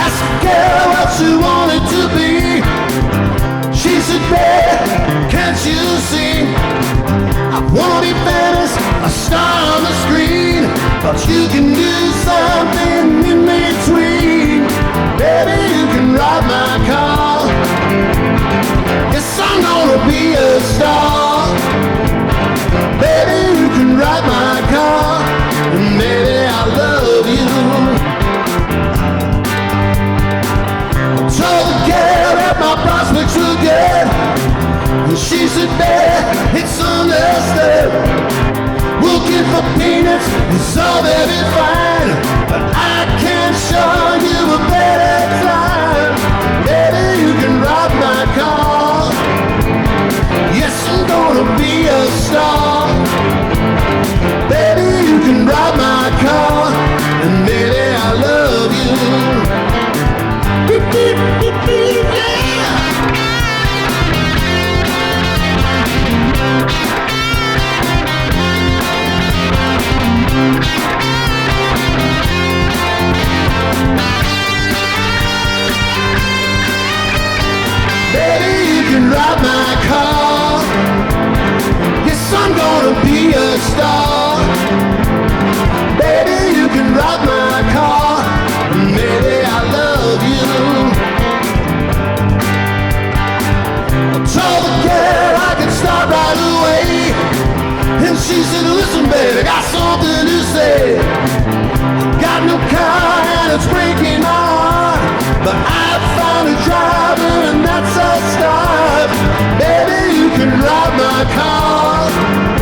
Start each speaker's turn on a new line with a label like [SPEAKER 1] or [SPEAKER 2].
[SPEAKER 1] Asked the girl what she wanted to be. She said, babe, can't you see? I wanna be famous, a star on the screen, but you can do something in between. Baby, you can ride my car. Yes, I'm gonna be a star. Baby, you can ride my car, and baby, I love you. I told the girl that my prospects were good, and she said, babe, it's understood. Working for peanuts is all very fine, but I can show you a better time. Baby, you can ride my car. Yes, I'm gonna be a star. Baby, you can ride my car, and baby, I love you. Beep, beep, beep, beep, yeah. Baby, you can ride my car. Yes, I'm gonna be a star. Baby, you can ride my car, and baby, I love you. I told the girl I could start right away, and she said, listen, baby, I got something to say. Got no car and it's breaking my heart, but I found a driver and that's a start. Baby, you can ride my car.